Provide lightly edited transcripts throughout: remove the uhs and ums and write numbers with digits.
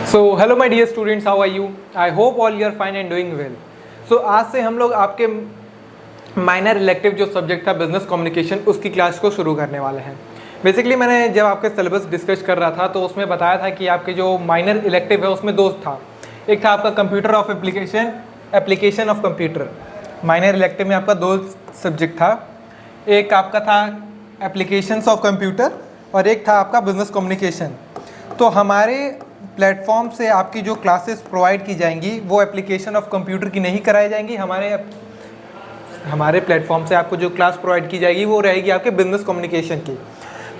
So hello my dear students, how are you? I hope all you are fine and doing well. So आज से हम लोग आपके minor elective जो subject था बिजनेस कम्युनिकेशन, उसकी क्लास को शुरू करने वाले हैं। बेसिकली मैंने जब आपके सिलेबस डिस्कस कर रहा था तो उसमें बताया था कि आपके जो माइनर इलेक्टिव है उसमें दो था। एक था आपका computer of application of computer. Minor elective में आपका दो सब्जेक्ट था, एक आपका था एप्लीकेशंस ऑफ कंप्यूटर और एक था आपका बिजनेस कम्युनिकेशन। तो हमारे प्लेटफॉर्म से आपकी जो क्लासेस प्रोवाइड की जाएंगी वो एप्लीकेशन ऑफ कंप्यूटर की नहीं कराई जाएंगी। हमारे प्लेटफॉर्म से आपको जो क्लास प्रोवाइड की जाएगी वो रहेगी आपके बिजनेस कम्युनिकेशन की।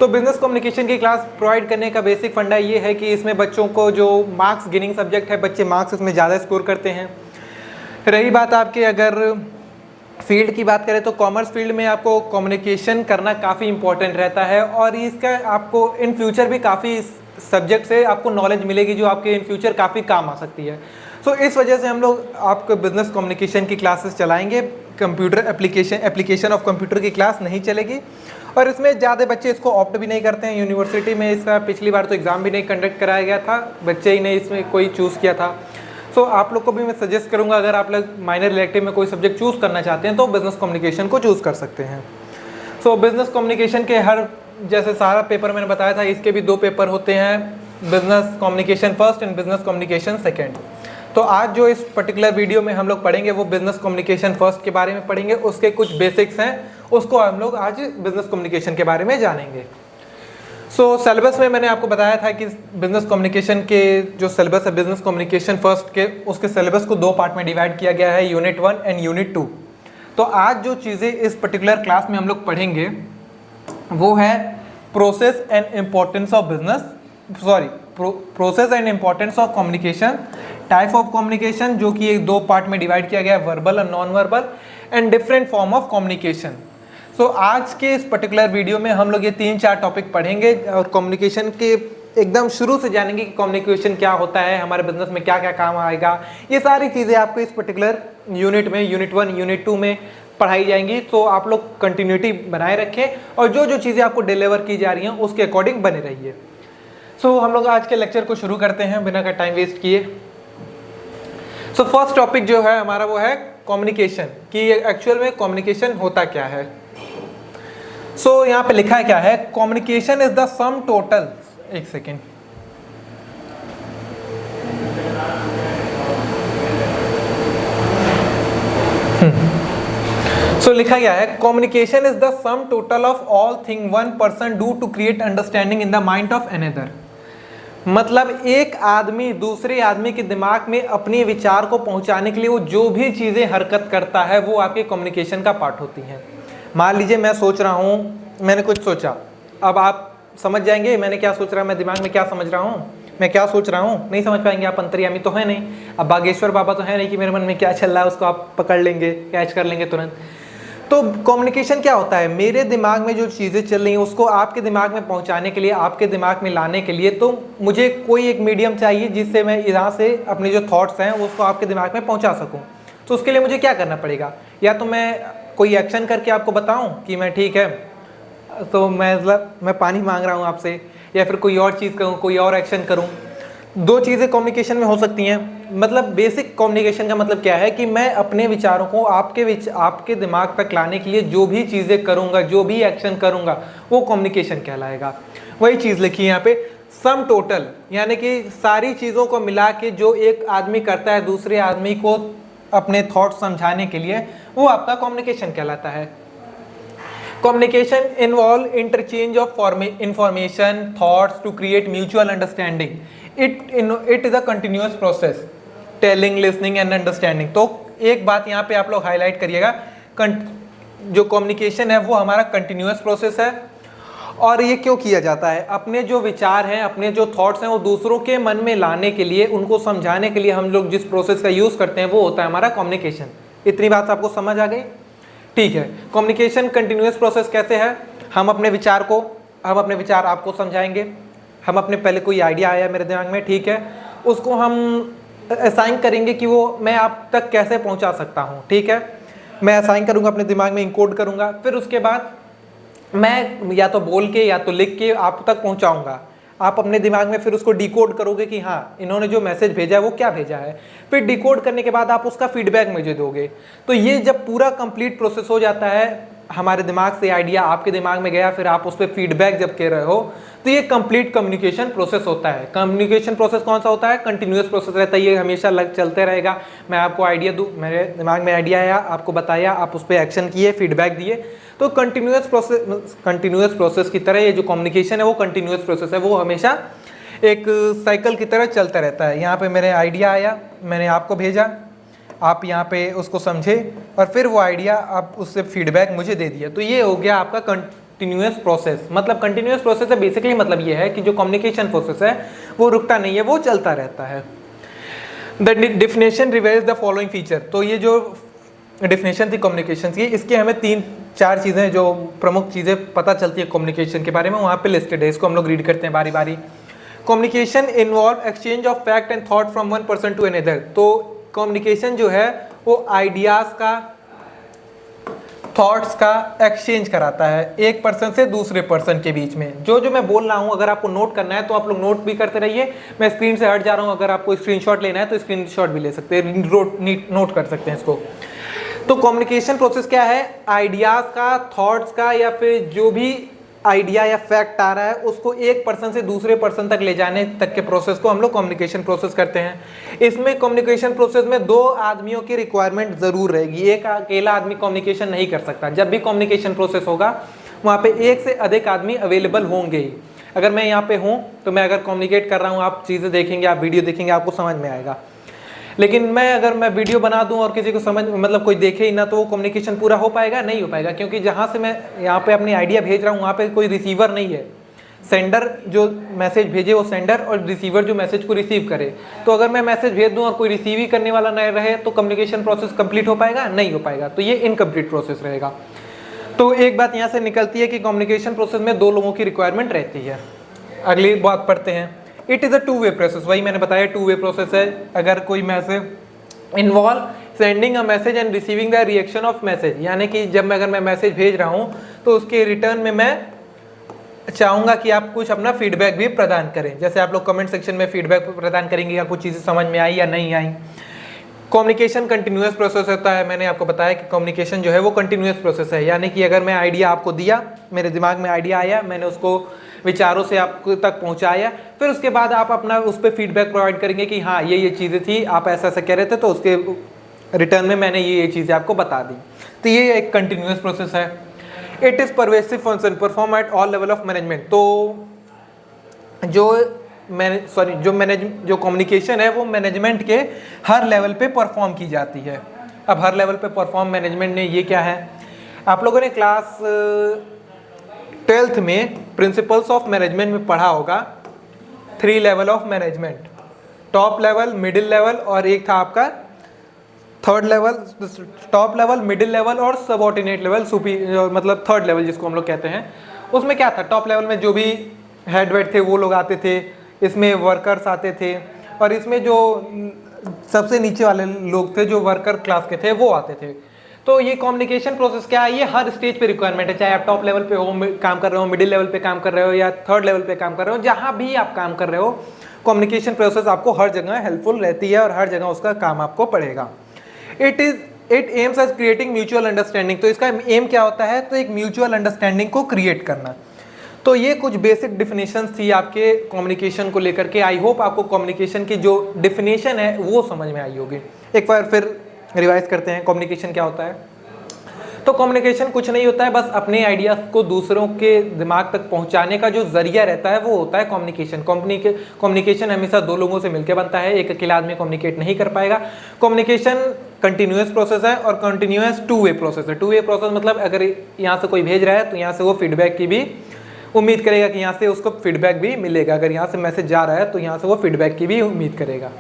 तो बिजनेस कम्युनिकेशन की क्लास प्रोवाइड करने का बेसिक फंडा ये है कि इसमें बच्चों को जो मार्क्स गेनिंग सब्जेक्ट है, बच्चे मार्क्स इसमें ज़्यादा स्कोर करते हैं। रही बात आपके अगर फील्ड की बात करें तो कॉमर्स फील्ड में आपको कम्युनिकेशन करना काफ़ी इंपॉर्टेंट रहता है और इसका आपको इन फ्यूचर भी काफ़ी सब्जेक्ट से आपको नॉलेज मिलेगी जो आपके इन फ्यूचर काफ़ी काम आ सकती है। सो इस वजह से हम लोग आपको बिजनेस कम्युनिकेशन की क्लासेस चलाएंगे। कंप्यूटर एप्लीकेशन ऑफ कंप्यूटर की क्लास नहीं चलेगी और इसमें ज़्यादा बच्चे इसको ऑप्ट भी नहीं करते हैं। यूनिवर्सिटी में इसका पिछली बार तो एग्ज़ाम भी नहीं कंडक्ट कराया गया था, बच्चे ही ने इसमें कोई चूज़ किया था। सो आप लोग को भी मैं सजेस्ट करूँगा, अगर आप लोग माइनर इलेक्टिव में कोई सब्जेक्ट चूज़ करना चाहते हैं तो बिजनेस कम्युनिकेशन को चूज़ कर सकते हैं। सो बिजनेस कम्युनिकेशन के जैसे सारा पेपर मैंने बताया था, इसके भी दो पेपर होते हैं, business communication first and business communication second. तो आज जो इस पर्टिकुलर वीडियो में हम लोग पढ़ेंगे वो बिजनेस कम्युनिकेशन फर्स्ट के बारे में पढ़ेंगे। उसके कुछ बेसिक्स हैं, उसको हम लोग आज बिजनेस कम्युनिकेशन के बारे में जानेंगे। सो सिलेबस में मैंने आपको बताया था कि बिजनेस कम्युनिकेशन के जो सिलेबस है बिजनेस कम्युनिकेशन फर्स्ट के, उसके सिलेबस को दो पार्ट में डिवाइड किया गया है, यूनिट 1 एंड यूनिट 2। तो आज जो चीज़ें इस पर्टिकुलर क्लास में हम लोग पढ़ेंगे वो है process and importance of process and importance of communication, type of communication जो कि एक दो पार्ट में डिवाइड किया गया है, वर्बल और non verbal, and different form of communication. So आज के इस पर्टिकुलर वीडियो में हम लोग ये 3-4 टॉपिक पढ़ेंगे और कम्युनिकेशन के एकदम शुरू से जानेंगे कि कम्युनिकेशन क्या होता है, हमारे बिजनेस में क्या क्या काम आएगा। ये सारी चीज़ें आपको इस पर्टिकुलर यूनिट में, यूनिट 1 यूनिट 2 में पढ़ाई जाएंगी। तो आप लोग कंटिन्यूटी बनाए रखें और जो जो चीज़ें आपको डिलीवर की जा रही हैं उसके अकॉर्डिंग बने रहिए। सो हम लोग आज के लेक्चर को शुरू करते हैं बिना का टाइम वेस्ट किए। सो फर्स्ट टॉपिक जो है हमारा वो है कम्युनिकेशन, कि एक्चुअल में कम्युनिकेशन होता क्या है। सो यहाँ पे लिखा है क्या है, communication is the sum total, एक सेकेंड, सो लिखा गया है communication is the sum total of all thing one person do to create understanding in the mind of another. मतलब एक आदमी दूसरे आदमी के दिमाग में अपने विचार को पहुंचाने के लिए वो जो भी चीज़ें हरकत करता है वो आपके कम्युनिकेशन का पार्ट होती हैं। मान लीजिए मैं सोच रहा हूँ, मैंने कुछ सोचा, अब आप समझ जाएंगे मैंने क्या सोच रहा हूँ, मैं दिमाग में क्या समझ रहा हूँ, मैं क्या सोच रहा हूँ नहीं समझ पाएंगे आप, अंतर्यामी तो है नहीं। अब बागेश्वर बाबा तो है नहीं कि मेरे मन में क्या चल रहा है उसको आप पकड़ लेंगे, कैच कर लेंगे तुरंत। तो कम्युनिकेशन क्या होता है, मेरे दिमाग में जो चीज़ें चल रही हैं उसको आपके दिमाग में पहुंचाने के लिए, आपके दिमाग में लाने के लिए तो मुझे कोई एक मीडियम चाहिए जिससे मैं यहाँ से अपने जो थॉट्स हैं उसको आपके दिमाग में पहुंचा सकूं। तो उसके लिए मुझे क्या करना पड़ेगा, या तो मैं कोई एक्शन करके आपको बताऊं कि मैं ठीक है, तो मैं पानी मांग रहा हूँ आपसे, या फिर कोई और चीज़ करूँ, कोई और एक्शन करूँ। दो चीज़ें कम्युनिकेशन में हो सकती हैं। मतलब बेसिक कम्युनिकेशन का मतलब क्या है कि मैं अपने विचारों को आपके दिमाग तक लाने के लिए जो भी चीज़ें करूँगा, जो भी एक्शन करूँगा वो कम्युनिकेशन कहलाएगा। वही चीज़ लिखी है यहाँ पे, सम टोटल, यानी कि सारी चीज़ों को मिला के जो एक आदमी करता है दूसरे आदमी को अपने थॉट समझाने के लिए, वो आपका कम्युनिकेशन कहलाता है। Communication involve interchange of information, thoughts to create mutual understanding. It is a continuous process, telling, listening and understanding. तो एक बात यहाँ पे आप लोग हाईलाइट करिएगा, जो कम्युनिकेशन है वो हमारा कंटिन्यूअस प्रोसेस है। और ये क्यों किया जाता है, अपने जो विचार हैं, अपने जो थॉट्स हैं वो दूसरों के मन में लाने के लिए, उनको समझाने के लिए हम लोग जिस प्रोसेस का यूज़ करते हैं वो होता है हमारा कम्युनिकेशन। इतनी बात आपको समझ आ गई? ठीक है। कम्युनिकेशन कंटिन्यूअस प्रोसेस कैसे है, हम अपने विचार आपको समझाएंगे। हम अपने पहले कोई आइडिया आया मेरे दिमाग में, ठीक है, उसको हम असाइन करेंगे कि वो मैं आप तक कैसे पहुंचा सकता हूं, ठीक है। मैं असाइन करूंगा, अपने दिमाग में इंकोड करूंगा, फिर उसके बाद मैं या तो बोल के या तो लिख के आप तक पहुंचाऊंगा। आप अपने दिमाग में फिर उसको डिकोड करोगे कि हाँ इन्होंने जो मैसेज भेजा है वो क्या भेजा है, फिर डिकोड करने के बाद आप उसका फीडबैक मुझे दोगे। तो ये जब पूरा कंप्लीट प्रोसेस हो जाता है, हमारे दिमाग से आइडिया आपके दिमाग में गया, फिर आप उस पर फीडबैक जब कह रहे हो, तो ये कंप्लीट कम्युनिकेशन प्रोसेस होता है। कम्युनिकेशन प्रोसेस कौन सा होता है? कंटिन्यूअस प्रोसेस रहता है, ये हमेशा चलते रहेगा। मैं आपको आइडिया दूँ, मेरे दिमाग में आइडिया आया, आपको बताया, आप उस पर एक्शन किए, फीडबैक दिए, तो कंटिन्यूअस प्रोसेस की तरह ये जो कम्युनिकेशन है वो कंटिन्यूअस प्रोसेस है, वो हमेशा एक साइकिल की तरह चलता रहता है। यहाँ पे मेरे आइडिया आया, मैंने आपको भेजा, आप यहाँ पे उसको समझे और फिर वो आइडिया आप उससे फीडबैक मुझे दे दिया, तो ये हो गया आपका कंटिन्यूअस प्रोसेस। मतलब कंटिन्यूअस प्रोसेस है बेसिकली मतलब ये है कि जो कम्युनिकेशन प्रोसेस है वो रुकता नहीं है, वो चलता रहता है। The definition reveals the following feature. तो ये जो डिफिनेशन थी कम्युनिकेशन की, इसके हमें 3-4 चीज़ें जो प्रमुख चीज़ें पता चलती है कम्युनिकेशन के बारे में, वहाँ पे लिस्टेड है। इसको हम लोग रीड करते हैं बारी बारी। Communication involve exchange of fact and thought from one person to another. तो कम्युनिकेशन जो है वो आइडियाज़ का, थॉट्स का एक्सचेंज कराता है एक पर्सन से दूसरे पर्सन के बीच में। जो मैं बोल रहा हूँ अगर आपको नोट करना है तो आप लोग नोट भी करते रहिए, मैं स्क्रीन से हट जा रहा हूँ, अगर आपको स्क्रीनशॉट लेना है तो स्क्रीनशॉट भी ले सकते हैं, नोट कर सकते हैं इसको। तो कम्युनिकेशन प्रोसेस क्या है? आइडियाज़ का, थॉट्स का, या फिर जो भी आइडिया या फैक्ट आ रहा है उसको एक पर्सन से दूसरे पर्सन तक ले जाने तक के प्रोसेस को हम लोग कम्युनिकेशन प्रोसेस करते हैं। इसमें कम्युनिकेशन प्रोसेस में 2 आदमियों की रिक्वायरमेंट ज़रूर रहेगी, एक अकेला आदमी कम्युनिकेशन नहीं कर सकता। जब भी कम्युनिकेशन प्रोसेस होगा वहाँ पे एक से अधिक आदमी अवेलेबल होंगे ही। अगर मैं यहाँ पे हूँ तो मैं अगर कम्युनिकेट कर रहा हूँ, आप चीज़ें देखेंगे, आप वीडियो देखेंगे, आपको समझ में आएगा। लेकिन अगर मैं वीडियो बना दूं और किसी को समझ मतलब कोई देखे ही ना, तो वो कम्युनिकेशन पूरा हो पाएगा? नहीं हो पाएगा, क्योंकि जहाँ से मैं यहाँ पे अपनी आइडिया भेज रहा हूँ वहाँ पे कोई रिसीवर नहीं है। सेंडर जो मैसेज भेजे वो सेंडर, और रिसीवर जो मैसेज को रिसीव करे। तो अगर मैं मैसेज भेज दूँ और कोई रिसीव ही करने वाला नहीं रहे तो कम्युनिकेशन प्रोसेस कंप्लीट हो पाएगा? नहीं हो पाएगा। तो ये इनकम्प्लीट प्रोसेस रहेगा। तो एक बात यहाँ से निकलती है कि कम्युनिकेशन प्रोसेस में 2 लोगों की रिक्वायरमेंट रहती है। अगली बात पढ़ते हैं। It is a two way process. वही मैंने बताया 2-वे प्रोसेस है। अगर कोई message involve sending a message and receiving the reaction of message, यानी कि अगर मैं मैसेज भेज रहा हूँ तो उसके रिटर्न में मैं चाहूँगा कि आप कुछ अपना फीडबैक भी प्रदान करें। जैसे आप लोग कमेंट सेक्शन में फीडबैक प्रदान करेंगे या कुछ चीज़ें समझ में आई या नहीं आई। कम्युनिकेशन कंटिन्यूअस प्रोसेस होता है। मैंने आपको बताया कि कम्युनिकेशन जो है वो कंटिन्यूअस प्रोसेस है, यानी कि अगर मैं आइडिया आपको दिया, मेरे दिमाग में आइडिया आया, मैंने उसको विचारों से आपको तक पहुंचाया, फिर उसके बाद आप अपना उस पर फीडबैक प्रोवाइड करेंगे कि हाँ ये चीज़ें थी, आप ऐसा ऐसा कह रहे थे, तो उसके रिटर्न में मैंने ये चीज़ें आपको बता दी। तो ये एक कंटिन्यूअस प्रोसेस है। It is pervasive function perform at all level of management. तो जो कम्युनिकेशन है वो मैनेजमेंट के हर लेवल पे परफॉर्म की जाती है। अब हर लेवल पे परफॉर्म मैनेजमेंट ने ये क्या है, आप लोगों ने क्लास 12th में प्रिंसिपल्स ऑफ मैनेजमेंट में पढ़ा होगा 3 level of management, top level, middle level और एक था आपका 3rd level. Top level, middle level और सबऑर्डिनेट लेवल, मतलब 3rd लेवल जिसको हम लोग कहते हैं। उसमें क्या था, टॉप लेवल में जो भी हेड वेड थे वो लोग आते थे, इसमें वर्कर्स आते थे, और इसमें जो सबसे नीचे वाले लोग थे जो वर्कर क्लास के थे वो आते थे। तो ये कम्युनिकेशन प्रोसेस क्या है, ये हर स्टेज पे रिक्वायरमेंट है, चाहे आप टॉप लेवल पे हो काम कर रहे हो, मिडिल लेवल पे काम कर रहे हो या 3rd लेवल पे काम कर रहे हो, जहाँ भी आप काम कर रहे हो कम्युनिकेशन प्रोसेस आपको हर जगह हेल्पफुल रहती है और हर जगह उसका काम आपको पड़ेगा। It aims as creating mutual understanding. तो इसका एम क्या होता है, तो एक म्यूचुअल अंडरस्टैंडिंग को क्रिएट करना। तो ये कुछ बेसिक डिफिनेशंस थी आपके कम्युनिकेशन को लेकर के। आई होप आपको कम्युनिकेशन की जो डिफिनेशन है वो समझ में आई होगी। एक बार फिर रिवाइज करते हैं कम्युनिकेशन क्या होता है। तो कम्युनिकेशन कुछ नहीं होता है, बस अपने आइडियाज़ को दूसरों के दिमाग तक पहुंचाने का जो जरिया रहता है वो होता है कम्युनिकेशन। कम्युनिकेशन हमेशा 2 लोगों से मिलकर बनता है, एक अकेला आदमी कम्युनिकेट नहीं कर पाएगा। कम्युनिकेशन कंटिन्यूअस प्रोसेस है और कंटिन्यूअस 2-वे प्रोसेस है। 2-वे प्रोसेस मतलब अगर यहाँ से कोई भेज रहा है तो यहाँ से वो फीडबैक की भी उम्मीद करेगा कि यहाँ से उसको फीडबैक भी मिलेगा। अगर यहाँ से मैसेज जा रहा है तो यहाँ से वो फीडबैक की भी उम्मीद करेगा।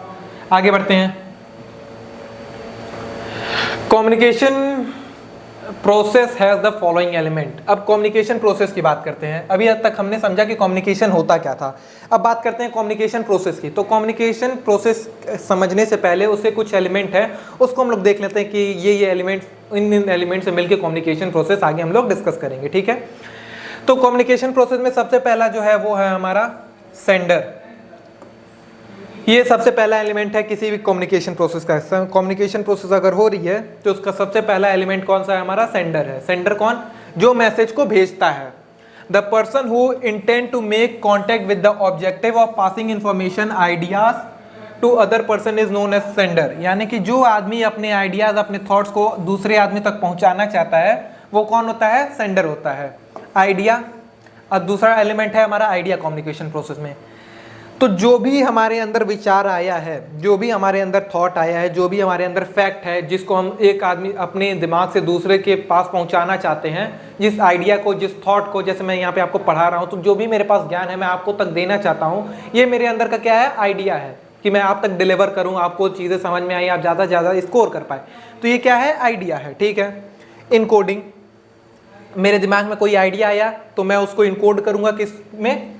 आगे बढ़ते हैं। Communication process has the following element. अब कम्युनिकेशन प्रोसेस की बात करते हैं। अभी तक हमने समझा कि कम्युनिकेशन होता क्या था, अब बात करते हैं कम्युनिकेशन प्रोसेस की। तो कम्युनिकेशन प्रोसेस समझने से पहले उसके कुछ एलिमेंट है, उसको हम लोग देख लेते हैं कि ये एलिमेंट, इन एलिमेंट से मिलकर कम्युनिकेशन प्रोसेस आगे हम लोग डिस्कस करेंगे, ठीक है। तो कम्युनिकेशन प्रोसेस में सबसे पहला जो है वो है हमारा सेंडर। ये सबसे पहला एलिमेंट है किसी भी कम्युनिकेशन प्रोसेस का। कम्युनिकेशन प्रोसेस अगर हो रही है तो उसका सबसे पहला एलिमेंट कौन सा है? हमारा सेंडर है। सेंडर कौन? जो मैसेज को भेजता है। The person who intend to make contact with the objective of passing information ideas to other person is known as sender. यानी कि जो आदमी अपने आइडियाज, अपने थॉट्स को दूसरे आदमी तक पहुंचाना चाहता है वो कौन होता है? सेंडर होता है। आइडिया। अब दूसरा एलिमेंट है हमारा आइडिया कम्युनिकेशन प्रोसेस में। तो जो भी हमारे अंदर विचार आया है, जो भी हमारे अंदर थॉट आया है, जो भी हमारे अंदर फैक्ट है जिसको हम एक आदमी अपने दिमाग से दूसरे के पास पहुंचाना चाहते हैं, जिस आइडिया को, जिस थॉट को, जैसे मैं यहाँ पे आपको पढ़ा रहा हूँ, तो जो भी मेरे पास ज्ञान है मैं आपको तक देना चाहता हूँ, ये मेरे अंदर का क्या है? आइडिया है कि मैं आप तक डिलीवर करूँ, आपको चीज़ें समझ में आई, आप ज़्यादा से ज़्यादा स्कोर कर पाए। तो ये क्या है? आइडिया है। ठीक है। इनकोडिंग। मेरे दिमाग में कोई आइडिया आया तो मैं उसको इनकोड करूँगा, किस में?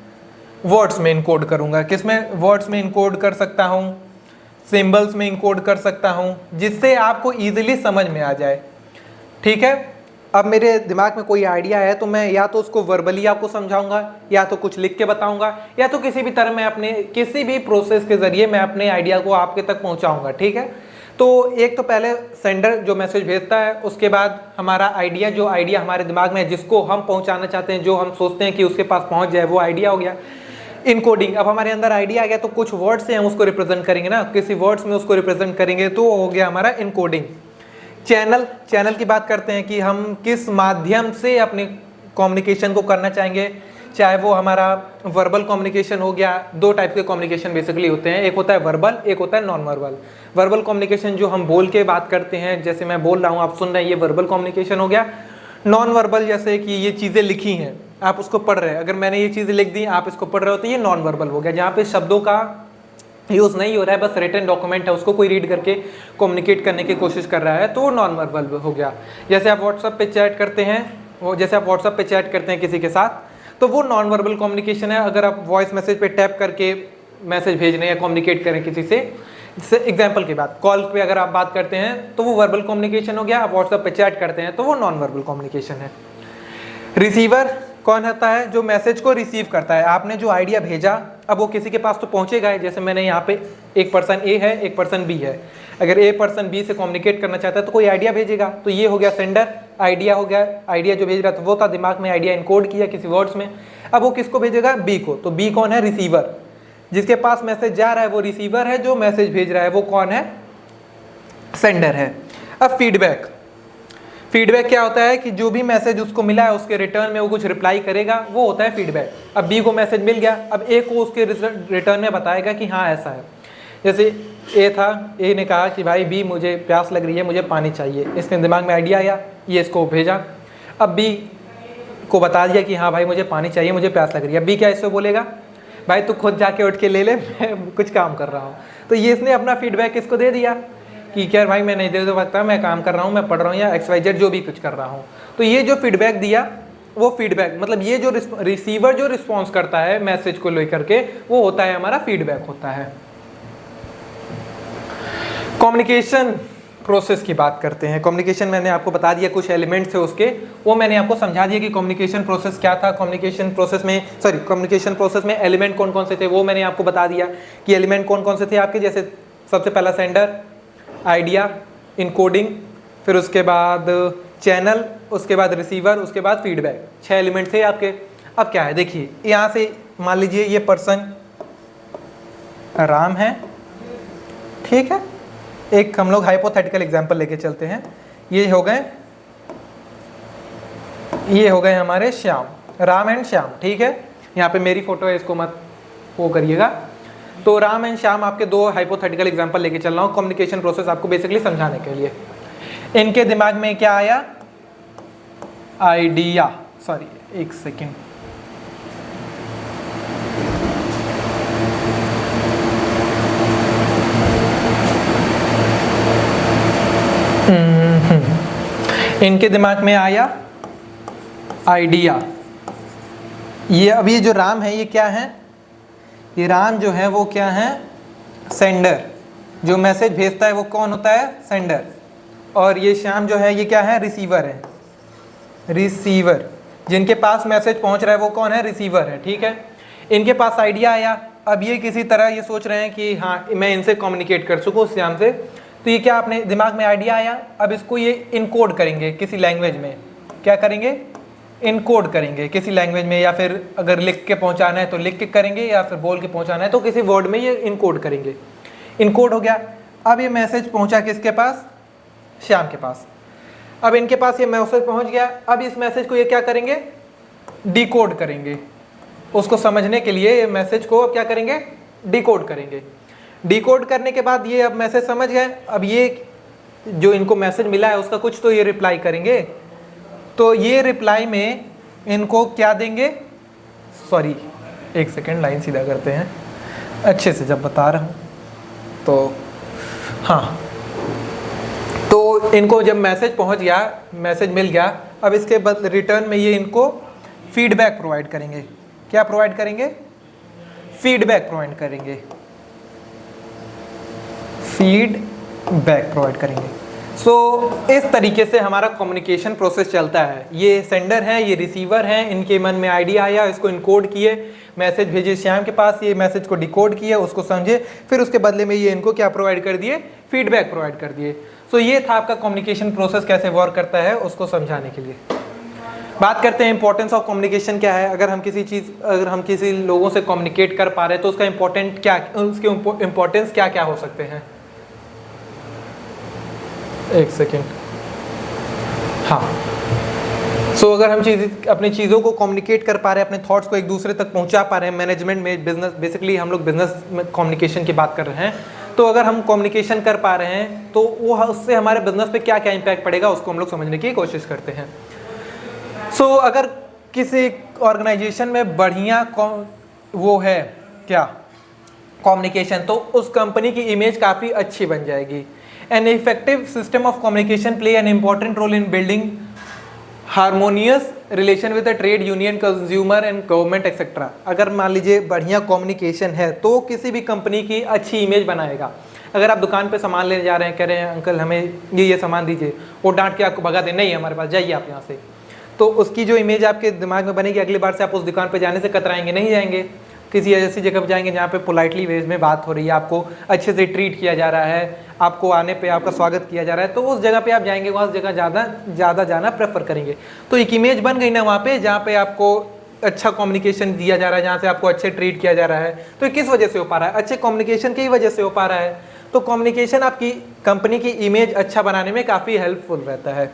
वर्ड्स में इनकोड करूंगा। किस में? वर्ड्स में इनकोड कर सकता हूं, सिंबल्स में इनकोड कर सकता हूं, जिससे आपको इजीली समझ में आ जाए। ठीक है। अब मेरे दिमाग में कोई आइडिया है तो मैं या तो उसको वर्बली आपको समझाऊंगा, या तो कुछ लिख के बताऊंगा, या तो किसी भी तरह मैं अपने किसी भी प्रोसेस के जरिए मैं अपने आइडिया को आपके तक पहुंचाऊंगा। ठीक है। तो एक तो पहले सेंडर जो मैसेज भेजता है, उसके बाद हमारा आइडिया, जो आइडिया हमारे दिमाग में है जिसको हम पहुंचाना चाहते हैं, जो हम सोचते हैं कि उसके पास पहुंच जाए, वो आइडिया हो गया। इनकोडिंग। अब हमारे अंदर आइडिया आ गया तो कुछ वर्ड से हम उसको रिप्रेजेंट करेंगे ना, किसी वर्ड्स में उसको रिप्रेजेंट करेंगे, तो हो गया हमारा इनकोडिंग। चैनल। चैनल की बात करते हैं कि हम किस माध्यम से अपने कम्युनिकेशन को करना चाहेंगे, चाहे वो हमारा वर्बल कम्युनिकेशन हो गया। दो टाइप के कम्युनिकेशन बेसिकली होते हैं, एक होता है वर्बल, एक होता है नॉन वर्बल। वर्बल कम्युनिकेशन जो हम बोल के बात करते हैं, जैसे मैं बोल रहा हूँ आप सुन रहे हैं, ये वर्बल कम्युनिकेशन हो गया। नॉन वर्बल, जैसे कि ये चीज़ें लिखी हैं, आप उसको पढ़ रहे हैं, अगर मैंने ये चीज़ें लिख दी, आप इसको पढ़ रहे हो, तो ये नॉन वर्बल हो गया, जहाँ पे शब्दों का यूज़ नहीं हो रहा है, बस रिटन डॉक्यूमेंट है, उसको कोई रीड करके कम्युनिकेट करने की कोशिश कर रहा है, तो वो नॉन वर्बल हो गया। जैसे आप व्हाट्सएप पे चैट करते हैं, वो जैसे आप व्हाट्सएप पे चैट करते हैं किसी के साथ, तो वो नॉन वर्बल कम्युनिकेशन है। अगर आप वॉइस मैसेज पे टैप करके मैसेज भेज रहे हैं या कम्युनिकेट करें किसी से, जैसे एग्जाम्पल की बात, कॉल पे अगर आप बात करते हैं तो वो वर्बल कम्युनिकेशन हो गया। आप व्हाट्सएप पे चैट करते हैं तो वो नॉन वर्बल कम्युनिकेशन है। रिसीवर कौन होता है? जो मैसेज को रिसीव करता है। आपने जो आइडिया भेजा, अब वो किसी के पास तो पहुंचेगा ही। जैसे मैंने यहाँ पे एक पर्सन ए है, एक पर्सन बी है, अगर ए पर्सन बी से कम्युनिकेट करना चाहता है तो कोई आइडिया भेजेगा, तो ये हो गया सेंडर, आइडिया हो गया। आइडिया जो भेज रहा था वो था दिमाग में, आइडिया इनकोड किया किसी वर्ड्स में, अब वो किसको भेजेगा? बी को। तो बी कौन है? रिसीवर। जिसके पास मैसेज जा रहा है वो रिसीवर है, जो मैसेज भेज रहा है वो कौन है? सेंडर है। अब फीडबैक। फीडबैक क्या होता है कि जो भी मैसेज उसको मिला है उसके रिटर्न में वो कुछ रिप्लाई करेगा, वो होता है फीडबैक। अब बी को मैसेज मिल गया, अब ए को उसके रिटर्न में बताएगा कि हाँ ऐसा है। जैसे ए था, ए ने कहा कि भाई बी मुझे प्यास लग रही है, मुझे पानी चाहिए। इसके दिमाग में आइडिया आया, ये इसको भेजा। अब बी को बता दिया कि हाँ भाई मुझे पानी चाहिए, मुझे प्यास लग रही है। बी क्या इससे बोलेगा? भाई तू खुद जाके उठ के ले ले, मैं कुछ काम कर रहा हूँ। तो ये इसने अपना फीडबैक इसको दे दिया कि क्या भाई मैं नहीं दे सकता, मैं काम कर रहा हूँ, मैं पढ़ रहा हूँ, या XYZ जो भी कुछ कर रहा हूँ। तो ये जो फीडबैक दिया, वो फीडबैक मतलब ये जो रिसीवर जो रिस्पॉन्स करता है मैसेज को लेकर के, वो होता है हमारा फीडबैक होता है। कम्युनिकेशन प्रोसेस की बात करते हैं। कम्युनिकेशन मैंने आपको बता दिया, कुछ एलिमेंट्स थे उसके, वो मैंने आपको समझा दिया कि कम्युनिकेशन प्रोसेस क्या था। कम्युनिकेशन प्रोसेस में एलिमेंट कौन कौन से थे वो मैंने आपको बता दिया कि एलिमेंट कौन कौन से थे आपके। जैसे सबसे पहला सेंडर, आइडिया, इनकोडिंग, फिर उसके बाद चैनल, उसके बाद रिसीवर, उसके बाद फीडबैक। 6 एलिमेंट थे आपके। अब क्या है देखिए, यहाँ से मान लीजिए ये पर्सन राम है, ठीक है। एक हम लोग हाइपोथेटिकल एग्जांपल लेके चलते हैं। ये हो गए हमारे श्याम, राम एंड श्याम, ठीक है। यहाँ पे मेरी फोटो है, इसको मत वो करिएगा। तो राम एंड श्याम आपके दो हाइपोथेटिकल एग्जांपल लेके चल रहा हूँ कम्युनिकेशन प्रोसेस आपको बेसिकली समझाने के लिए। इनके दिमाग में क्या आया? आइडिया, सॉरी एक सेकेंड, इनके दिमाग में आया आइडिया। ये अब ये जो राम है ये क्या है? ये राम जो है वो क्या है? सेंडर। जो मैसेज भेजता है वो कौन होता है? सेंडर। और ये श्याम जो है ये क्या है? रिसीवर है। रिसीवर, जिनके पास मैसेज पहुंच रहा है वो कौन है? रिसीवर है, ठीक है। इनके पास आइडिया आया, अब ये किसी तरह ये सोच रहे हैं कि हाँ मैं इनसे कम्युनिकेट कर चुका हूँ श्याम से, तो ये क्या अपने दिमाग में आइडिया आया, अब इसको ये इनकोड करेंगे किसी लैंग्वेज में। क्या करेंगे? इनकोड करेंगे किसी लैंग्वेज में, या फिर अगर लिख के पहुंचाना है तो लिख के करेंगे, या फिर बोल के पहुंचाना है तो किसी वर्ड में ये इनकोड करेंगे। इनकोड हो गया। अब ये मैसेज पहुंचा किसके पास? श्याम के पास। अब इनके पास ये मैसेज पहुंच गया, अब इस मैसेज को ये क्या करेंगे? डिकोड करेंगे। उसको समझने के लिए ये मैसेज को अब क्या करेंगे? डिकोड करेंगे। डिकोड करने के बाद ये अब मैसेज समझ गए, अब ये जो इनको मैसेज मिला है उसका कुछ तो ये रिप्लाई करेंगे, तो ये रिप्लाई में इनको क्या देंगे? सॉरी एक सेकेंड, लाइन सीधा करते हैं अच्छे से जब बता रहा हूँ तो। हाँ, तो इनको जब मैसेज पहुँच गया, मैसेज मिल गया, अब इसके बाद रिटर्न में ये इनको फीडबैक प्रोवाइड करेंगे। क्या प्रोवाइड करेंगे? फीडबैक प्रोवाइड करेंगे। फीडबैक प्रोवाइड करेंगे। सो इस तरीके से हमारा कम्युनिकेशन प्रोसेस चलता है। ये सेंडर है, ये रिसीवर हैं, इनके मन में आइडिया आया, इसको इनकोड किए, मैसेज भेजे श्याम के पास, ये मैसेज को डिकोड किए, उसको समझे, फिर उसके बदले में ये इनको क्या प्रोवाइड कर दिए? फीडबैक प्रोवाइड कर दिए। सो ये था आपका कम्युनिकेशन प्रोसेस कैसे वर्क करता है उसको समझाने के लिए। बात करते हैं इंपॉर्टेंस ऑफ कम्युनिकेशन क्या है। अगर हम किसी लोगों से कम्युनिकेट कर पा रहे हैं तो उसका इंपॉर्टेंट क्या, उसके इंपॉर्टेंस क्या क्या हो सकते हैं? एक सेकेंड। हाँ, सो अगर हम अपनी चीज़ों को कम्युनिकेट कर पा रहे हैं, अपने थॉट्स को एक दूसरे तक पहुंचा पा रहे हैं, मैनेजमेंट में, बिजनेस, बेसिकली हम लोग बिजनेस में कम्युनिकेशन की बात कर रहे हैं, तो अगर हम कम्युनिकेशन कर पा रहे हैं तो वो उससे हमारे बिजनेस पे क्या क्या इम्पैक्ट पड़ेगा उसको हम लोग समझने की कोशिश करते हैं। सो अगर किसी ऑर्गेनाइजेशन में बढ़िया वो है क्या कम्युनिकेशन, तो उस कंपनी की इमेज काफ़ी अच्छी बन जाएगी। An effective system of communication play an important role in building harmonious relation with the trade union, consumer and government etc. अगर मान लीजिए बढ़िया कम्युनिकेशन है तो किसी भी कंपनी की अच्छी इमेज बनाएगा। अगर आप दुकान पे सामान लेने जा रहे हैं, कह रहे हैं अंकल हमें ये सामान दीजिए, वो डांट के आपको भगा दे, नहीं हमारे पास, जाइए आप यहाँ से, तो उसकी जो इमेज आपके दिमाग में बनेगी, अगली बार से आप उस दुकान पे जाने से कतराएंगे, नहीं जाएंगे। किसी ऐसी जगह पर जाएंगे जहाँ पे पोलाइटली वेज में बात हो रही है, आपको अच्छे से ट्रीट किया जा रहा है, आपको आने पे आपका स्वागत किया जा रहा है, तो उस जगह पे आप जाएंगे, वहाँ जगह ज़्यादा जाना प्रेफर करेंगे। तो एक इमेज बन गई ना वहाँ पे, जहाँ पे आपको अच्छा कम्युनिकेशन दिया जा रहा है, जहाँ से आपको अच्छे ट्रीट किया जा रहा है। तो किस वजह से हो पा रहा है? अच्छे कम्युनिकेशन की वजह से हो पा रहा है। तो कम्युनिकेशन आपकी कंपनी की इमेज अच्छा बनाने में काफ़ी हेल्पफुल रहता है।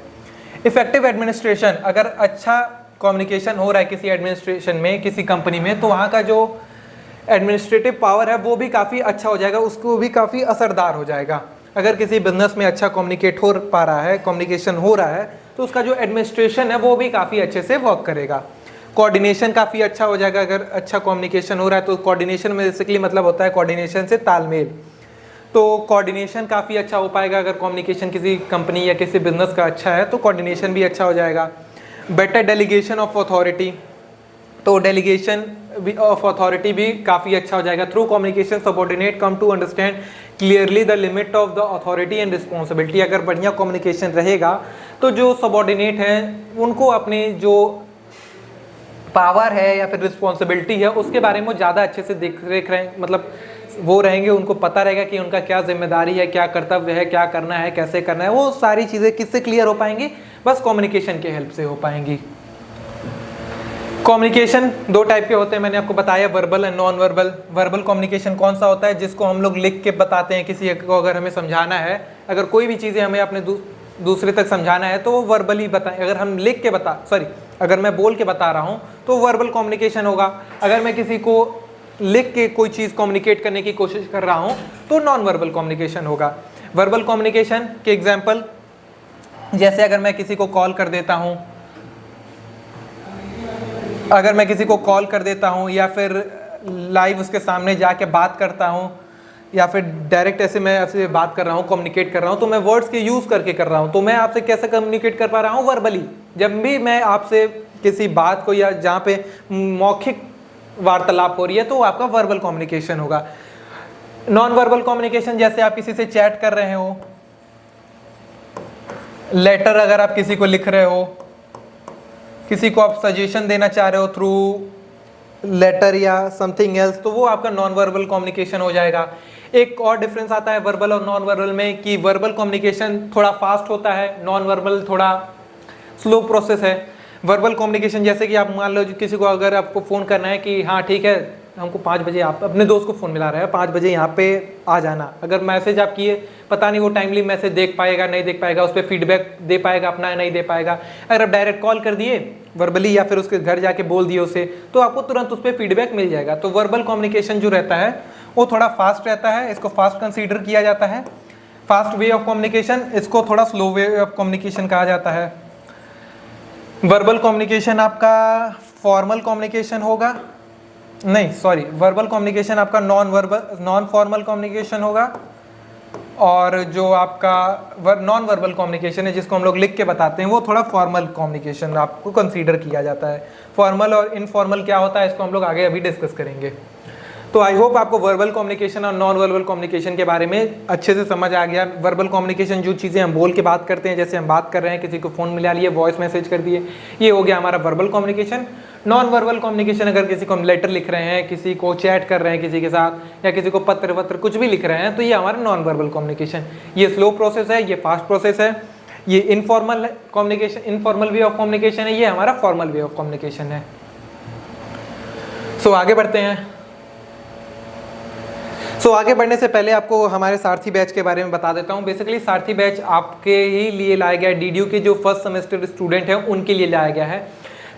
इफेक्टिव एडमिनिस्ट्रेशन, अगर अच्छा कम्युनिकेशन हो रहा है किसी एडमिनिस्ट्रेशन में, किसी कंपनी में, तो वहाँ का जो एडमिनिस्ट्रेटिव पावर है वो भी काफ़ी अच्छा हो जाएगा, उसको भी काफ़ी असरदार हो जाएगा। अगर किसी बिजनेस में अच्छा कम्युनिकेट हो पा रहा है, कम्युनिकेशन हो रहा है, तो उसका जो एडमिनिस्ट्रेशन है वो भी काफ़ी अच्छे से वर्क करेगा। कोऑर्डिनेशन काफ़ी अच्छा हो जाएगा। अगर अच्छा कम्युनिकेशन हो रहा है तो कोऑर्डिनेशन में बेसिकली मतलब होता है कोऑर्डिनेशन से तालमेल, तो कोऑर्डिनेशन काफ़ी अच्छा हो पाएगा। अगर कम्युनिकेशन किसी कंपनी या किसी बिजनेस का अच्छा है तो कोऑर्डिनेशन भी अच्छा हो जाएगा। बेटर डेलीगेशन ऑफ अथॉरिटी, तो डेलीगेशन ऑफ अथॉरिटी भी काफ़ी अच्छा हो जाएगा। Through communication subordinate come to understand clearly the limit of the authority and responsibility. अगर बढ़िया कम्युनिकेशन रहेगा तो जो सबऑर्डिनेट हैं उनको अपने जो पावर है या फिर रिस्पॉन्सिबिलिटी है उसके बारे में ज़्यादा अच्छे से देख रेख रहे, मतलब वो रहेंगे, उनको पता रहेगा कि उनका क्या जिम्मेदारी है, क्या कर्तव्य है, क्या करना है, कैसे करना है। वो सारी चीज़ें किससे क्लियर हो पाएंगी? बस कम्युनिकेशन के हेल्प से हो पाएंगी। कम्युनिकेशन दो टाइप के होते हैं, मैंने आपको बताया, verbal and non verbal. Verbal communication कौन सा होता है? जिसको हम लोग लिख के बताते हैं किसी को, अगर हमें समझाना है, अगर कोई भी चीज़ें हमें अपने दूसरे तक समझाना है तो वो वर्बली बताएं। अगर हम लिख के अगर मैं बोल के बता रहा हूँ तो वर्बल कम्युनिकेशन होगा। अगर मैं किसी को लिख के कोई चीज़ कम्युनिकेट करने की कोशिश कर रहा हूँ तो नॉन वर्बल कम्युनिकेशन होगा। वर्बल कम्युनिकेशन के एग्जाम्पल, जैसे अगर मैं किसी को कॉल कर देता हूँ, या फिर लाइव उसके सामने जाके बात करता हूँ, या फिर डायरेक्ट ऐसे मैं आपसे बात कर रहा हूँ, कम्युनिकेट कर रहा हूँ, तो मैं वर्ड्स के यूज़ करके कर रहा हूँ। तो मैं आपसे कैसे कम्युनिकेट कर पा रहा हूँ? वर्बली। जब भी मैं आपसे किसी बात को, या जहाँ पे मौखिक वार्तालाप हो रही है, तो आपका वर्बल कम्युनिकेशन होगा। नॉन वर्बल कम्युनिकेशन, जैसे आप किसी से चैट कर रहे हो, लेटर अगर आप किसी को लिख रहे हो, किसी को आप सजेशन देना चाह रहे हो थ्रू लेटर या समथिंग एल्स, तो वो आपका नॉन वर्बल कम्युनिकेशन हो जाएगा। एक और डिफरेंस आता है वर्बल और नॉन वर्बल में कि वर्बल कम्युनिकेशन थोड़ा फास्ट होता है, नॉन वर्बल थोड़ा स्लो प्रोसेस है। वर्बल कम्युनिकेशन जैसे कि आप मान लो किसी को अगर आपको फ़ोन करना है कि हाँ ठीक है हमको 5 बजे, आप अपने दोस्त को फ़ोन मिला रहे हैं 5 बजे यहाँ पे आ जाना, अगर मैसेज आप किए पता नहीं वो टाइमली मैसेज देख पाएगा नहीं देख पाएगा, उस पर फीडबैक दे पाएगा अपना नहीं दे पाएगा। अगर आप डायरेक्ट कॉल कर दिए वर्बली या फिर उसके घर जाके बोल दिए उसे, तो आपको तुरंत उस पर फीडबैक मिल जाएगा। तो वर्बल कम्युनिकेशन जो रहता है वो थोड़ा फास्ट रहता है, इसको फास्ट कंसीडर किया जाता है, फास्ट वे ऑफ कम्युनिकेशन। इसको थोड़ा स्लो वे ऑफ कम्युनिकेशन कहा जाता है। वर्बल कम्युनिकेशन आपका फॉर्मल कम्युनिकेशन होगा, नहीं सॉरी, वर्बल कम्युनिकेशन आपका नॉन फॉर्मल कम्युनिकेशन होगा, और जो आपका नॉन वर्बल कम्युनिकेशन है जिसको हम लोग लिख के बताते हैं वो थोड़ा फॉर्मल कम्युनिकेशन आपको कंसीडर किया जाता है। फॉर्मल और इनफॉर्मल क्या होता है इसको हम लोग आगे अभी डिस्कस करेंगे। तो आई होप आपको वर्बल कम्युनिकेशन और नॉन वर्बल कम्युनिकेशन के बारे में अच्छे से समझ आ गया। वर्बल कम्युनिकेशन जो चीज़ें हम बोल के बात करते हैं, जैसे हम बात कर रहे हैं किसी को फ़ोन मिला लिए, वॉइस मैसेज कर दिए, ये हो गया हमारा verbal communication. Non verbal communication अगर किसी को हम लेटर लिख रहे हैं, किसी को चैट कर रहे हैं किसी के साथ, या किसी को पत्र वत्र कुछ भी लिख रहे हैं, तो ये हमारा नॉन वर्बल कम्युनिकेशन। ये स्लो प्रोसेस है, ये फास्ट प्रोसेस है, ये informal communication, informal way of communication है, ये हमारा फॉर्मल वे ऑफ कम्युनिकेशन है। सो आगे बढ़ते हैं। आगे बढ़ने से पहले आपको हमारे सारथी बैच के बारे में बता देता हूँ। बेसिकली सारथी बैच आपके ही लिए लाया गया है, डीडीयू के जो फर्स्ट सेमेस्टर स्टूडेंट हैं उनके लिए लाया गया है।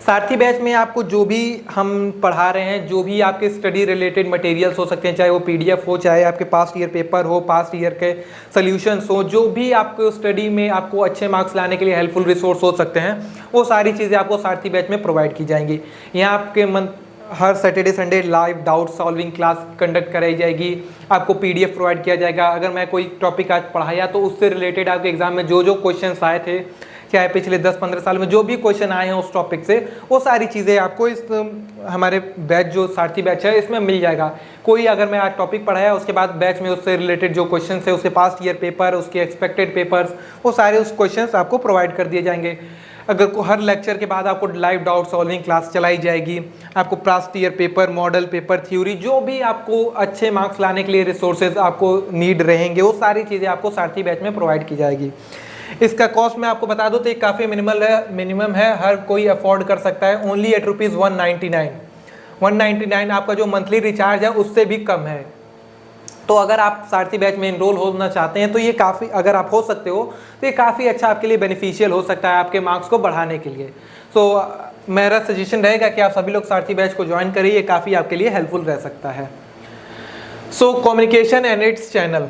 सारथी बैच में आपको जो भी हम पढ़ा रहे हैं, जो भी आपके स्टडी रिलेटेड मटेरियल्स हो सकते हैं, चाहे वो पीडीएफ हो, चाहे आपके पास्ट ईयर पेपर हो, पास्ट ईयर के सॉल्यूशंस हो, जो भी आपको स्टडी में आपको अच्छे मार्क्स लाने के लिए हेल्पफुल रिसोर्स हो सकते हैं, वो सारी चीज़ें आपको सारथी बैच में प्रोवाइड की जाएंगी। यहाँ आपके हर Saturday Sunday live doubt solving class conduct कराई जाएगी, आपको पीडीएफ प्रोवाइड किया जाएगा। अगर मैं कोई टॉपिक आज पढ़ाया तो उससे रिलेटेड आपके एग्जाम में जो जो क्वेश्चंस आए थे, चाहे पिछले 10-15 साल में जो भी क्वेश्चन आए हैं उस टॉपिक से, वो सारी चीज़ें आपको इस हमारे बैच जो सारथी बैच है इसमें मिल जाएगा। कोई अगर मैं आज टॉपिक पढ़ाया उसके बाद बैच में उससे रिलेटेड जो क्वेश्चन है, उसके पास्ट ईयर पेपर, उसके एक्सपेक्टेड पेपर्स, वो सारे उस क्वेश्चन आपको प्रोवाइड कर दिए जाएंगे। अगर हर लेक्चर के बाद आपको लाइव डाउट सॉल्विंग क्लास चलाई जाएगी, आपको past year paper, model paper, theory, जो भी आपको अच्छे मार्क्स लाने के लिए रिसोर्सेज आपको नीड रहेंगे, वो सारी चीज़ें आपको सारथी बैच में प्रोवाइड की जाएगी। इसका कॉस्ट मैं आपको बता दूं तो ये काफ़ी मिनिमम है, हर कोई अफोर्ड कर सकता है। ओनली एट ₹199 199 आपका जो मंथली रिचार्ज है उससे भी कम है। तो अगर आप सारथी बैच में इनरोल होना चाहते हैं तो ये काफ़ी, अगर आप हो सकते हो तो ये काफ़ी अच्छा आपके लिए बेनिफिशियल हो सकता है आपके मार्क्स को बढ़ाने के लिए। मेरा सजेशन रहेगा कि आप सभी लोग सारथी बैच को ज्वाइन करिए, ये काफ़ी आपके लिए हेल्पफुल रह सकता है। कम्युनिकेशन एंड इट्स चैनल,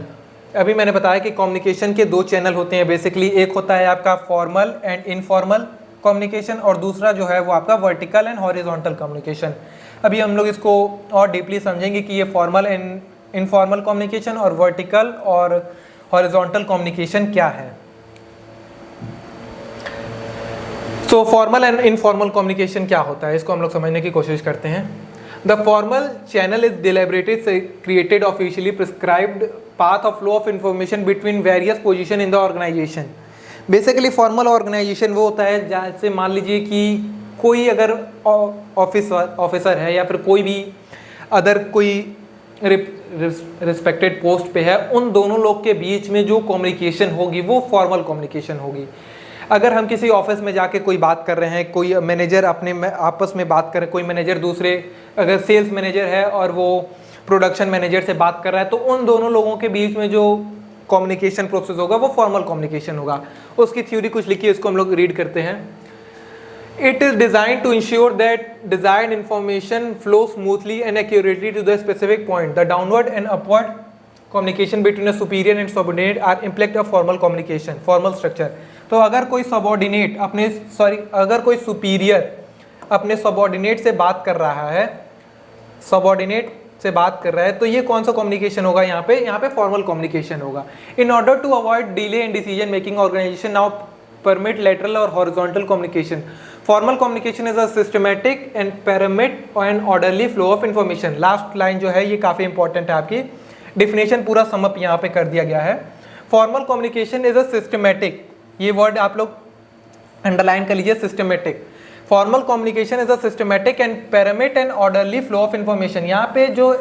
अभी मैंने बताया कि कम्युनिकेशन के 2 चैनल होते हैं बेसिकली। एक होता है आपका फॉर्मल एंड इनफॉर्मल कम्युनिकेशन, और दूसरा जो है वो आपका वर्टिकल एंड हॉरिजॉन्टल कम्युनिकेशन। अभी हम लोग इसको और डीपली समझेंगे कि ये फॉर्मल एंड इनफॉर्मल कम्युनिकेशन और वर्टिकल और हॉरिजॉन्टल कम्युनिकेशन क्या है। फॉर्मल एंड इनफॉर्मल कम्युनिकेशन क्या होता है, इसको हम लोग समझने की कोशिश करते हैं। The formal channel is deliberately created officially prescribed path of flow of information between various position in the organization। Basically formal organization वो होता है जैसे मान लीजिए कि कोई अगर ऑफिसर है या फिर कोई भी अदर कोई रिस्पेक्टेड पोस्ट पे है, उन दोनों लोग के बीच में जो कम्युनिकेशन होगी वो फॉर्मल कम्युनिकेशन होगी। अगर हम किसी ऑफिस में जाके कोई बात कर रहे हैं, कोई मैनेजर अपने आपस में बात कर रहे हैं, कोई मैनेजर दूसरे, अगर सेल्स मैनेजर है और वो प्रोडक्शन मैनेजर से बात कर रहा है, तो उन दोनों लोगों के बीच में जो कम्युनिकेशन प्रोसेस होगा वो फॉर्मल कम्युनिकेशन होगा। उसकी थ्योरी कुछ लिखी है, इसको हम लोग रीड करते हैं। It is design to ensure that desired information flow smoothly and accurately to the specific point. The downward and upward communication between a superior and subordinate are implicit of formal communication. Formal structure, तो अगर कोई subordinate अगर कोई superior अपने subordinate से बात कर रहा है, तो ये कौन सा कम्युनिकेशन होगा यहाँ पे फॉर्मल कम्युनिकेशन होगा। In order to avoid delay in decision making, organization now permit lateral और horizontal communication. Formal communication is a systematic and permit and orderly flow of information. Last line जो है ये काफ़ी important है, आपकी definition पूरा sum up यहाँ पे कर दिया गया है। Formal communication is a systematic, ये वर्ड आप लोग अंडरलाइन कर लीजिए, systematic. Formal communication is a systematic and pyramid and orderly flow of information. यहाँ पे जो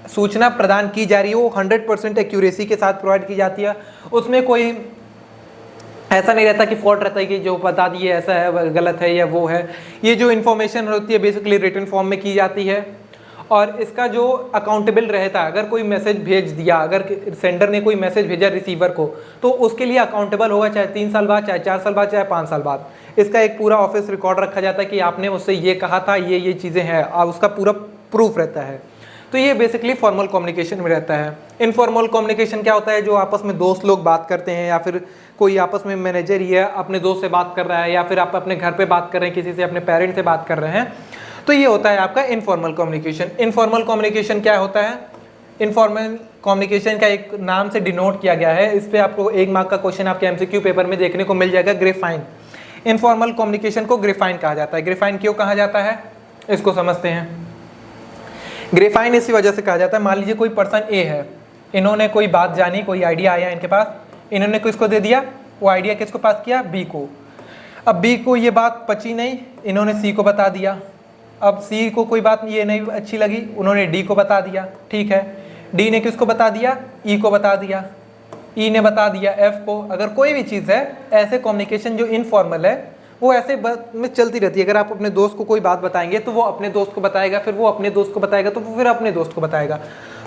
सूचना प्रदान की जा रही है वो 100% एक्यूरेसी के साथ प्रोवाइड की जाती है, उसमें कोई ऐसा नहीं रहता कि फॉल्ट रहता है कि जो बता दिए ऐसा है, गलत है या वो है। ये जो इन्फॉर्मेशन होती है बेसिकली रिटन फॉर्म में की जाती है और इसका जो अकाउंटेबल रहता है, अगर कोई मैसेज भेज दिया, अगर सेंडर ने कोई मैसेज भेजा रिसीवर को, तो उसके लिए अकाउंटेबल होगा, चाहे 3 साल बाद, चाहे 4 साल बाद, चाहे 5 साल बाद। इसका एक पूरा ऑफिस रिकॉर्ड रखा जाता है कि आपने उससे ये कहा था, ये चीज़ें हैं, और उसका पूरा प्रूफ रहता है। तो ये बेसिकली फॉर्मल कम्युनिकेशन में रहता है। इनफॉर्मल कम्युनिकेशन क्या होता है, जो आपस में दोस्त लोग बात करते हैं, या फिर कोई आपस में मैनेजर ही है अपने दोस्त से बात कर रहा है, या फिर आप अपने घर पे बात कर रहे हैं, किसी से अपने पेरेंट से बात कर रहे हैं, तो ये होता है आपका इनफॉर्मल कम्युनिकेशन। इनफॉर्मल कम्युनिकेशन क्या होता है? इनफॉर्मल कम्युनिकेशन का एक नाम से डिनोट किया गया है। इस पर आपको 1 मार्क का क्वेश्चन आपके एमसीक्यू पेपर में देखने को मिल जाएगा, ग्रेफाइन। इनफॉर्मल कम्युनिकेशन को ग्रेफाइन कहा जाता है। ग्रेफाइन क्यों कहा जाता है इसको समझते हैं। ग्रेफाइन इसी वजह से कहा जाता है, मान लीजिए कोई पर्सन ए है, इन्होंने कोई बात जानी, कोई आइडिया आया इनके पास, इन्होंने किसको दे दिया, वो आइडिया किसको पास किया, बी को। अब बी को ये बात पची नहीं, इन्होंने सी को बता दिया। अब सी को कोई बात ये नहीं अच्छी लगी, उन्होंने डी को बता दिया, ठीक है। डी ने किसको बता दिया, ई को बता दिया, ई ने बता दिया एफ को। अगर कोई भी चीज़ है, ऐसे कम्युनिकेशन जो इनफॉर्मल है वो ऐसे में चलती रहती है। अगर आप अपने दोस्त को कोई बात बताएंगे तो वो अपने दोस्त को बताएगा, फिर वो अपने दोस्त को बताएगा, तो वो फिर अपने दोस्त को बताएगा,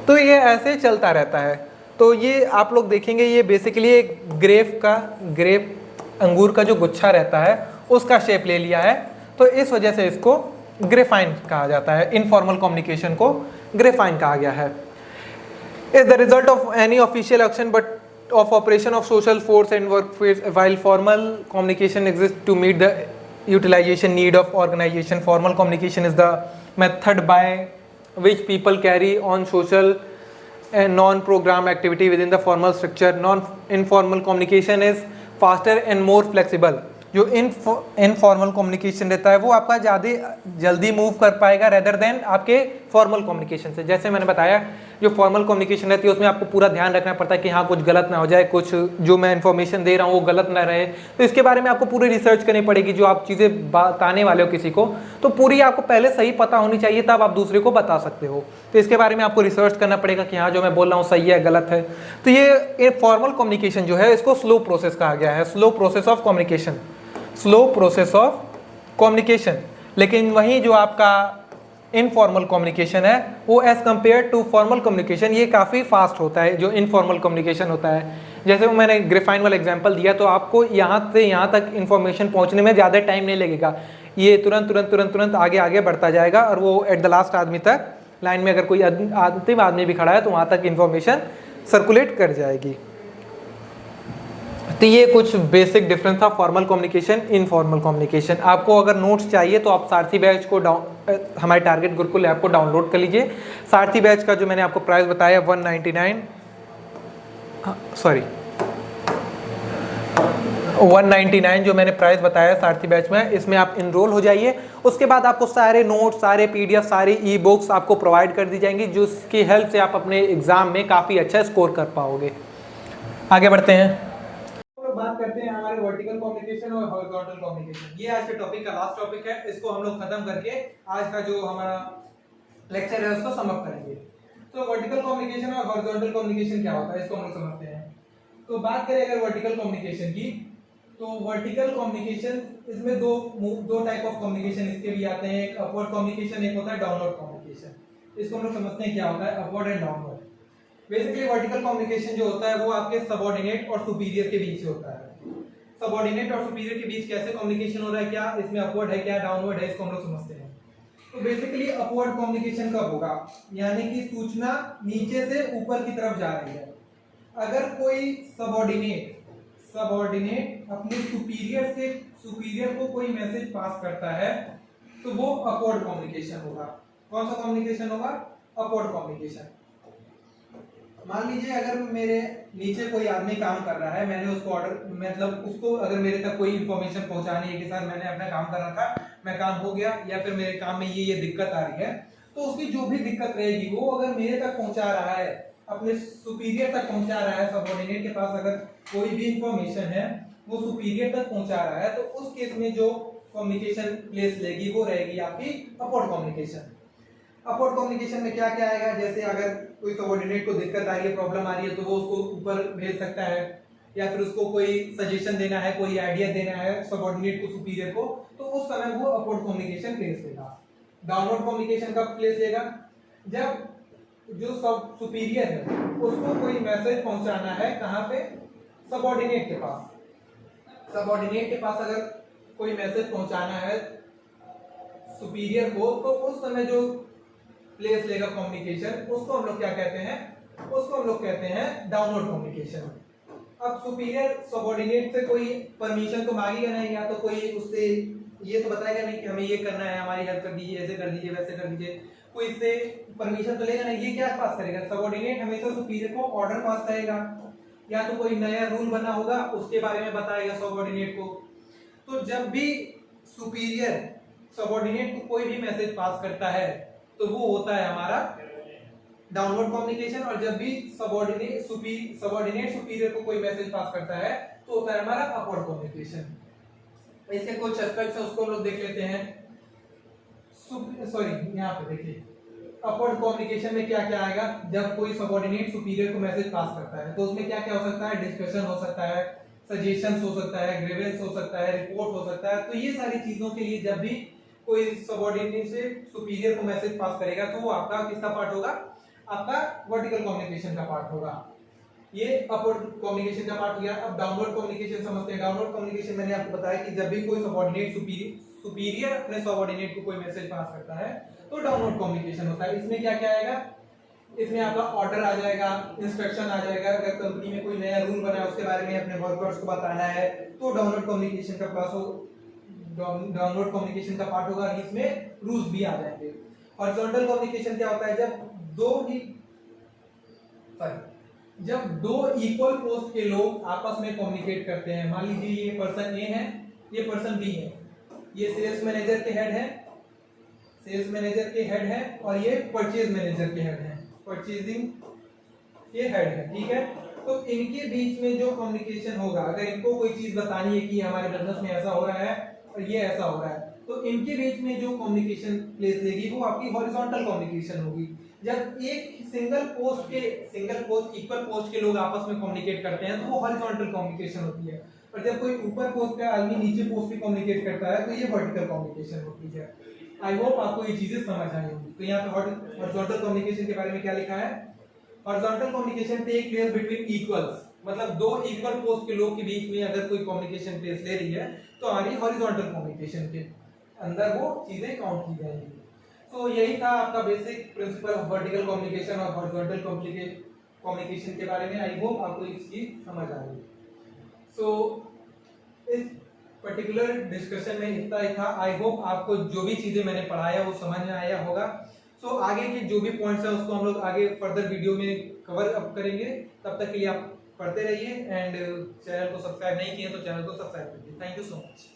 तो ये ऐसे चलता रहता है। तो ये आप लोग देखेंगे, ये बेसिकली एक ग्रेप अंगूर का जो गुच्छा रहता है उसका शेप ले लिया है, तो इस वजह से इसको ग्रेफाइन कहा जाता है। इनफॉर्मल कम्युनिकेशन को ग्रेफाइन कहा गया है। Is the result of any official action but of operation of social force and workplace, while formal communication exists to meet the utilization need of organization. Formal communication is the method by which people carry on social and non-program activity within the formal structure. Non-informal communication is faster and more flexible. जो informal communication रहता है वो आपका ज़्यादा जल्दी move कर पाएगा rather than आपके फॉर्मल कम्युनिकेशन से। जैसे मैंने बताया, जो फॉर्मल कम्युनिकेशन रहती है उसमें आपको पूरा ध्यान रखना पड़ता है कि हाँ कुछ गलत ना हो जाए, कुछ जो मैं इन्फॉर्मेशन दे रहा हूँ वो गलत ना रहे, तो इसके बारे में आपको पूरी रिसर्च करनी पड़ेगी। जो आप चीज़ें बताने वाले हो किसी को, तो पूरी आपको पहले सही पता होनी चाहिए, तब आप दूसरे को बता सकते हो। तो इसके बारे में आपको रिसर्च करना पड़ेगा कि हाँ जो मैं बोल रहा हूँ सही है गलत है। तो ये फॉर्मल कम्युनिकेशन जो है इसको स्लो प्रोसेस कहा गया है, slow process of communication, slow process of communication. लेकिन वहीं जो आपका इनफॉर्मल कम्युनिकेशन है वो as compare to formal communication ये काफ़ी फास्ट होता है, जो इनफॉर्मल कम्युनिकेशन होता है। जैसे वो मैंने ग्रेफाइन वाला एग्जांपल दिया, तो आपको यहाँ से यहाँ तक इन्फॉर्मेशन पहुँचने में ज़्यादा टाइम नहीं लगेगा, ये तुरंत आगे आगे बढ़ता जाएगा और वो एट द लास्ट आदमी तक, लाइन में अगर कोई अंतिम आदमी भी खड़ा है तो वहाँ तक इन्फॉर्मेशन सर्कुलेट कर जाएगी। तो ये कुछ बेसिक डिफरेंस था फॉर्मल कम्युनिकेशन, इनफॉर्मल कम्युनिकेशन। आपको अगर नोट्स चाहिए तो आप सारथी बैच को हमारे टारगेट गुरुकुल ऐप को डाउनलोड कर लीजिए। सारथी बैच का जो मैंने आपको प्राइस बताया 199 जो मैंने प्राइस बताया सारथी बैच में, इसमें आप इनरोल हो जाइए। उसके बाद आपको सारे नोट्स, सारे पीडीएफ, सारी ई बुक्स आपको प्रोवाइड कर दी जाएंगी, जिसकी हेल्प से आप अपने एग्जाम में काफ़ी अच्छा स्कोर कर पाओगे। आगे बढ़ते हैं, बात करते हैं हमारे वर्टिकल कम्युनिकेशन और हॉरिजॉन्टल कम्युनिकेशन। ये आज के टॉपिक का लास्ट टॉपिक है, इसको हम लोग खत्म करके आज का जो हमारा लेक्चर है उसको समाप्त करेंगे। तो वर्टिकल कम्युनिकेशन और हॉरिजॉन्टल कम्युनिकेशन क्या होता है इसको हम लोग समझते हैं। तो बात करें अगर वर्टिकल कम्युनिकेशन की, तो वर्टिकल कम्युनिकेशन इसमें दो टाइप ऑफ कम्युनिकेशन इसके भी आते हैं, एक अपवर्ड कम्युनिकेशन, एक होता है डाउनवर्ड कम्युनिकेशन। इसको हम लोग समझते हैं क्या होता है upward and downward. Basically vertical communication जो होता है वो आपके सबऑर्डिनेट और सुपीरियर के बीच होता है। सबऑर्डिनेट और सुपीरियर के बीच कैसे कम्युनिकेशन हो रहा है, क्या इसमें अपवर्ड है क्या डाउनवर्ड है, इसको हम लोग समझते हैं। तो बेसिकली अपवर्ड कम्युनिकेशन कब होगा, यानी कि सूचना नीचे से ऊपर की तरफ जा रही है। अगर कोई सबऑर्डिनेट अपने सुपीरियर को कोई मैसेज पास करता है तो वो अपवर्ड कम्युनिकेशन होगा। कौन सा कम्युनिकेशन होगा, अपवर्ड कम्युनिकेशन। मान लीजिए अगर मेरे नीचे कोई आदमी काम कर रहा है, मैंने उसको उसको अगर मेरे तक कोई इन्फॉर्मेशन पहुंचानी है कि सर मैंने अपना काम कर रहा था, मैं काम हो गया, या फिर मेरे काम में ये दिक्कत आ रही है, तो उसकी जो भी दिक्कत रहेगी वो अगर मेरे तक पहुंचा रहा है, अपने सुपीरियर तक पहुंचा रहा है, सबऑर्डिनेट के पास अगर कोई भी इंफॉर्मेशन है वो सुपीरियर तक पहुंचा रहा है, तो उस केस में जो कम्युनिकेशन प्लेस लेगी वो रहेगी आपकी अपवर्ड कम्युनिकेशन। अपवर्ड कम्युनिकेशन में क्या क्या आएगा, जैसे अगर कोई सबऑर्डिनेट को दिक्कत आ रही है, प्रॉब्लम आ रही है, तो वो उसको ऊपर भेज सकता है, या फिर उसको कोई सजेशन देना है, कोई आइडिया देना है सबऑर्डिनेट को सुपीरियर को, तो उस समय वो अपवर्ड कम्युनिकेशन प्लेस लेगा। डाउनवर्ड कम्युनिकेशन कब प्लेस लेगा, जब जो सब सुपीरियर है उसको कोई मैसेज पहुंचाना है, कहां पे, सबऑर्डिनेट के पास। सबऑर्डिनेट के पास अगर कोई मैसेज पहुंचाना है सुपीरियर को, तो उस समय जो प्लेस लेगा कम्युनिकेशन, उसको हम लोग क्या कहते हैं, उसको हम लोग कहते हैं डाउनवर्ड कम्युनिकेशन। अब सुपीरियर सबऑर्डिनेट से कोई परमिशन तो मांगेगा नहीं, या तो कोई उससे ये तो बताएगा नहीं कि हमें ये करना है, हमारी हेल्प कर दीजिए, ऐसे कर दीजिए, वैसे कर दीजिए, कोई इससे परमिशन तो लेगा नहीं। ये क्या पास करेगा, सबऑर्डिनेट हमेशा सुपीरियर को ऑर्डर पास करेगा, या तो कोई नया रूल बना होगा उसके बारे में बताएगा सबऑर्डिनेट को। तो जब भी सुपीरियर सबऑर्डिनेट को कोई भी मैसेज पास करता है तो वो होता है हमारा डाउनवर्ड कम्युनिकेशन, और जब भी सबऑर्डिनेट सुपीरियर को कोई मैसेज पास करता है तो होता है हमारा अपवर्ड कम्युनिकेशन। इसके कुछ एस्पेक्ट्स है, उसको हम लोग देख लेते हैं। सॉरी, यहाँ पे देखिए अपवर्ड कम्युनिकेशन में क्या क्या आएगा, जब कोई सबऑर्डिनेट सुपीरियर को मैसेज पास करता है तो उसमें क्या क्या हो सकता है, डिस्कशन हो सकता है, सजेशंस हो सकता है, ग्रीवेंस हो सकता है, रिपोर्ट हो सकता है। तो ये सारी चीजों के लिए जब भी कोई सबऑर्डिनेट से सुपीरियर को मैसेज पास करेगा तो वो आपका किसका पार्ट होगा, आपका वर्टिकल कम्युनिकेशन का पार्ट होगा। ये अपवर्ड कम्युनिकेशन का पार्ट हो गया। अब डाउनवर्ड कम्युनिकेशन समझते हैं। डाउनवर्ड कम्युनिकेशन मैंने आपको बताया कि जब भी कोई सबऑर्डिनेट सुपीरियर अपने सबऑर्डिनेट को कोई मैसेज पास करता है तो डाउनवर्ड कम्युनिकेशन होता है। इसमें क्या क्या आएगा, इसमें आपका ऑर्डर आ जाएगा, इंस्ट्रक्शन आ जाएगा, अगर कंपनी में कोई नया रूल बना है उसके बारे में अपने वर्कर्स को बताना है तो डाउनवर्ड कम्युनिकेशन का पास हो, डाउनवर्ड कम्युनिकेशन का पार्ट होगा। इसमें रूल्स भी आ जाएंगे। हॉरिजॉन्टल कम्युनिकेशन क्या होता है, जब दो इक्वल पोस्ट के लोग आपस में कम्युनिकेट करते हैं। मान लीजिए ये पर्सन ए है, ये पर्सन बी है, ये सेल्स मैनेजर के हेड है, सेल्स मैनेजर के हेड है, और ये परचेज मैनेजर के हेड है, परचेजिंग के हेड है, ठीक है। तो इनके बीच में जो कम्युनिकेशन होगा, अगर इनको कोई चीज बतानी है कि हमारे बिजनेस में ऐसा हो रहा है और ये ऐसा हो रहा है, तो इनके बीच में जो कम्युनिकेशन प्लेस लेगी वो आपकी हॉरिजॉन्टल कम्युनिकेशन होगी। जब एक सिंगल पोस्ट इक्वल पोस्ट के लोग आपस में कम्युनिकेट करते हैं तो वो हॉरिजॉन्टल कम्युनिकेशन होती है, और जब कोई ऊपर पोस्ट का आदमी नीचे पोस्ट पे कम्युनिकेट करता है तो ये वर्टिकल कम्युनिकेशन होती है। आई होप आपको ये चीजें समझ आई होंगी। तो यहाँ पे हॉरिजॉन्टल कम्युनिकेशन के बारे में क्या लिखा है, horizontal communication take place between equals, मतलब दो इक्वल पोस्ट के लोग के बीच में अगर कोई कम्युनिकेशन प्लेस ले रही है तो हमारी हॉरिजॉन्टल कम्युनिकेशन के अंदर वो चीजें काउंट की जाएंगी। तो यही था आपका basic principle of vertical communication और हॉरिजॉन्टल कम्युनिकेशन के बारे में। आई होप आपको ये चीज समझ आ गई। सो इस पर्टिकुलर डिस्कशन में इतना ही था। आई होप आपको जो भी चीजें मैंने पढ़ाया वो समझ में आया होगा। सो आगे के जो भी पॉइंट्स है उसको हम लोग आगे फर्दर वीडियो में कवर अप करेंगे। तब तक के लिए आप पढ़ते रहिए, एंड चैनल को सब्सक्राइब नहीं किए तो चैनल को सब्सक्राइब करिए। Thank you so much.